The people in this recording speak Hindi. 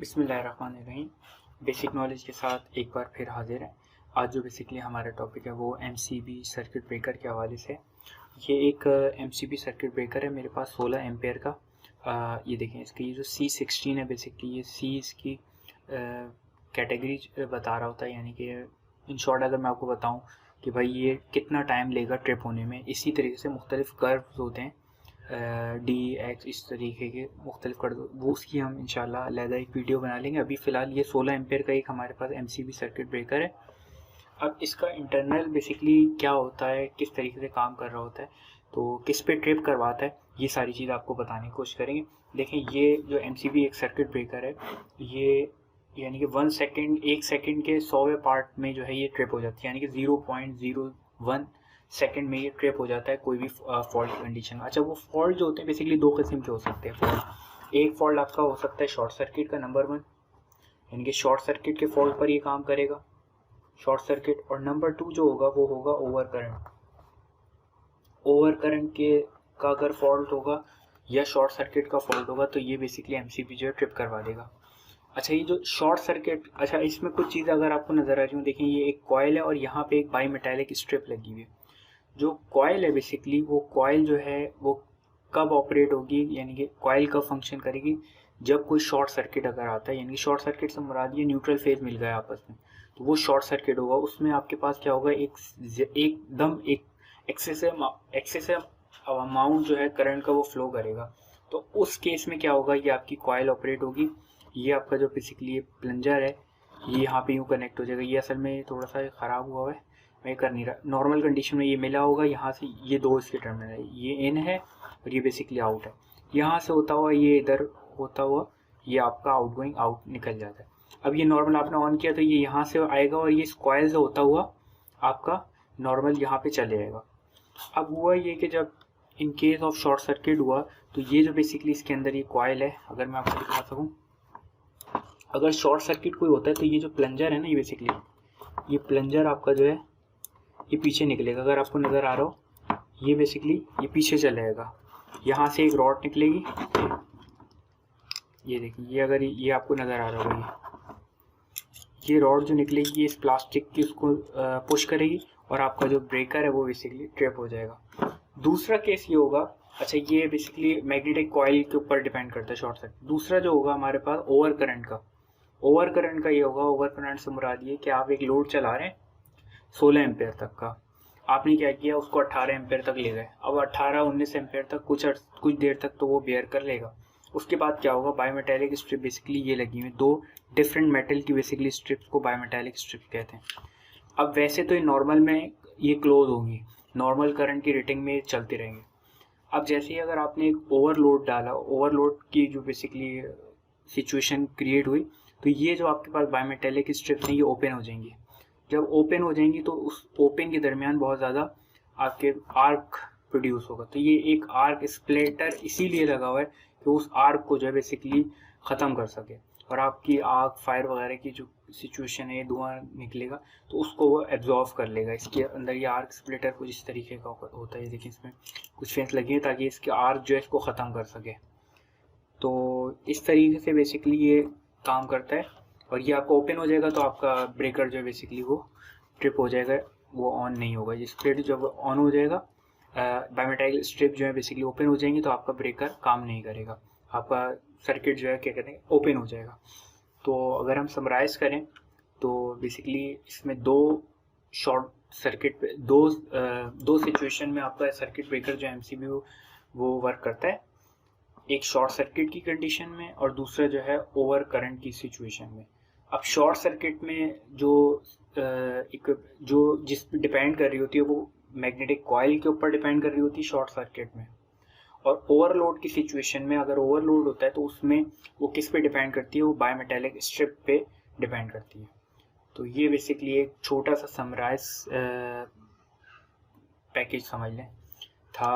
बिस्मिल्लाहिर्रहमानिर्रहीम। बेसिक नॉलेज के साथ एक बार फिर हाजिर है। आज जो बेसिकली हमारा टॉपिक है वो एमसीबी सर्किट ब्रेकर के हवाले से। ये एक एमसीबी सर्किट ब्रेकर है मेरे पास 16 एम्पेयर का। ये देखें, इसकी ये जो C16 है, बेसिकली ये C इसकी कैटेगरी बता रहा होता है, यानी कि इन शॉर्ट अगर मैं आपको बताऊं कि भाई ये कितना टाइम लेगा ट्रिप होने में। इसी तरीके से मुख्तलिफ कर्व्स होते हैं, डी एक्स, इस तरीके के मुख्तलिफ कर दो, वो उसकी हम इंशाल्लाह अलहदा एक वीडियो बना लेंगे। अभी फ़िलहाल ये 16 एम्पेयर का एक हमारे पास एमसीबी सर्किट ब्रेकर है। अब इसका इंटरनल बेसिकली क्या होता है, किस तरीके से काम कर रहा होता है, तो किस पे ट्रिप करवाता है, ये सारी चीज़ आपको बताने की कोशिश करेंगे। देखें, ये जो एमसीबी एक सर्किट ब्रेकर है, ये यानी कि 1 सेकेंड, 1 सेकेंड के 100वें पार्ट में जो है ये ट्रिप हो जाती है, यानी कि 0.01 सेकंड में ये ट्रिप हो जाता है कोई भी फॉल्ट कंडीशन। अच्छा, वो फॉल्ट जो होते हैं बेसिकली दो किस्म के हो सकते हैं फॉल्ट। एक फॉल्ट आपका हो सकता है शॉर्ट सर्किट का, नंबर 1, यानी कि शॉर्ट सर्किट के फॉल्ट पर ये काम करेगा, शॉर्ट सर्किट। और नंबर 2 जो होगा वो होगा ओवर करंट। ओवर करंट के का अगर फॉल्ट होगा या शॉर्ट सर्किट का फॉल्ट होगा तो ये बेसिकली एमसीबी जो है ट्रिप करवा देगा। अच्छा, ये जो शॉर्ट सर्किट, अच्छा इसमें कुछ चीज़ अगर आपको नज़र आ रही हो, देखें ये एक कॉयल है और यहाँ पे एक बाई मेटालिक स्ट्रिप लगी हुई है। जो कॉयल है बेसिकली, वो कॉयल जो है वो कब ऑपरेट होगी, यानी कि कॉयल कब फंक्शन करेगी, जब कोई शॉर्ट सर्किट अगर आता है, यानी कि शॉर्ट सर्किट से मुराद ये न्यूट्रल फेज मिल गया आपस में, तो वो शॉर्ट सर्किट होगा। उसमें आपके पास क्या होगा, एक एक्सेसिव अमाउंट जो है करंट का वो फ्लो करेगा। तो उस केस में क्या होगा, ये आपकी कॉयल ऑपरेट होगी। ये आपका जो बेसिकली ये प्लंजर है, ये यहाँ पे यूँ कनेक्ट हो जाएगा। ये असल में थोड़ा सा ख़राब हुआ है, मैं कर नहीं रहा। नॉर्मल कंडीशन में ये मिला होगा, यहाँ से ये दो इसके टर्मिनल है, ये इन है और ये बेसिकली आउट है। यहाँ से होता हुआ ये इधर होता हुआ ये आपका आउटगोइंग आउट निकल जाता है। अब ये नॉर्मल आपने ऑन किया तो ये यहाँ से आएगा और ये कॉइल से होता हुआ आपका नॉर्मल यहाँ पे चले जाएगा। अब हुआ ये कि जब in case of short circuit हुआ तो ये जो बेसिकली इसके अंदर ये कॉइल है, अगर मैं आपको दिखा सकूँ, अगर शॉर्ट सर्किट कोई होता है तो ये जो प्लंजर है ना, ये बेसिकली ये प्लंजर आपका जो है ये पीछे निकलेगा। अगर आपको नज़र आ रहा हो, ये बेसिकली ये पीछे चलेगा। यहाँ से एक रॉड निकलेगी, ये देखिए, ये अगर ये आपको नज़र आ रहा होगा, ये रॉड जो निकलेगी ये इस प्लास्टिक की उसको पुश करेगी और आपका जो ब्रेकर है वो बेसिकली ट्रिप हो जाएगा। दूसरा केस ये होगा, अच्छा ये बेसिकली मैग्नेटिक कॉइल के ऊपर डिपेंड करता है शॉर्ट सर्किट। दूसरा जो होगा हमारे पास ओवर करंट का। ओवर करंट का ये होगा, ओवर करंट से मुराद ये कि आप एक लोड चला रहे हैं 16 एम्पेयर तक का, आपने क्या किया, उसको 18 एम्पेयर तक ले गए। अब 18-19 एम्पेयर तक कुछ देर तक तो वो बेयर कर लेगा। उसके बाद क्या होगा, बायोमेटालिक स्ट्रिप बेसिकली ये लगी हुई, दो डिफरेंट मेटल की बेसिकली स्ट्रिप्स को बायोमेटालिक स्ट्रिप कहते हैं। अब वैसे तो ये नॉर्मल में ये क्लोज होंगी, नॉर्मल करंट की रेटिंग में चलते रहेंगे। अब जैसे ही अगर आपने एक ओवरलोड डाला, ओवरलोड की जो बेसिकली सिचुएशन क्रिएट हुई, तो ये जो आपके पास बायोमेटालिक स्ट्रिप्स हैं ये ओपन हो जाएंगी। जब ओपन हो जाएंगी तो उस ओपन के दरमियान बहुत ज़्यादा आपके आर्क प्रोड्यूस होगा। तो ये एक आर्क स्प्लिटर इसीलिए लगा हुआ है कि उस आर्क को जो है बेसिकली ख़त्म कर सके, और आपकी आग फायर वगैरह की जो सिचुएशन है, धुआं निकलेगा तो उसको वो एब्जॉर्व कर लेगा। इसके अंदर ये आर्क स्प्लिटर कुछ इस तरीके का होता है, देखिए इसमें कुछ फैंस लगी हैं ताकि इसके आर्क जो है इसको ख़त्म कर सके। तो इस तरीके से बेसिकली ये काम करता है। और ये आपका ओपन हो जाएगा तो आपका ब्रेकर जो है बेसिकली वो ट्रिप हो जाएगा, वो ऑन नहीं होगा। ये स्प्लिट जब ऑन हो जाएगा, बायोमेटालिक स्ट्रिप जो है बेसिकली ओपन हो जाएंगी तो आपका ब्रेकर काम नहीं करेगा, आपका सर्किट जो है क्या कहते हैं ओपन हो जाएगा। तो अगर हम समराइज़ करें तो बेसिकली इसमें दो शॉर्ट सर्किट पे दो सिचुएशन में आपका सर्किट ब्रेकर जो एमसीबी वो वर्क करता है, एक शॉर्ट सर्किट की कंडीशन में और दूसरा जो है ओवर करंट की सिचुएशन में। अब शॉर्ट सर्किट में जो जिस पे डिपेंड कर रही होती है वो मैग्नेटिक कॉइल के ऊपर डिपेंड कर रही होती है शॉर्ट सर्किट में। और ओवरलोड की सिचुएशन में अगर ओवरलोड होता है तो उसमें वो किस पे डिपेंड करती है, वो बायोमेटालिक स्ट्रिप पे डिपेंड करती है। तो ये बेसिकली एक छोटा सा समराइज पैकेज समझ लें था।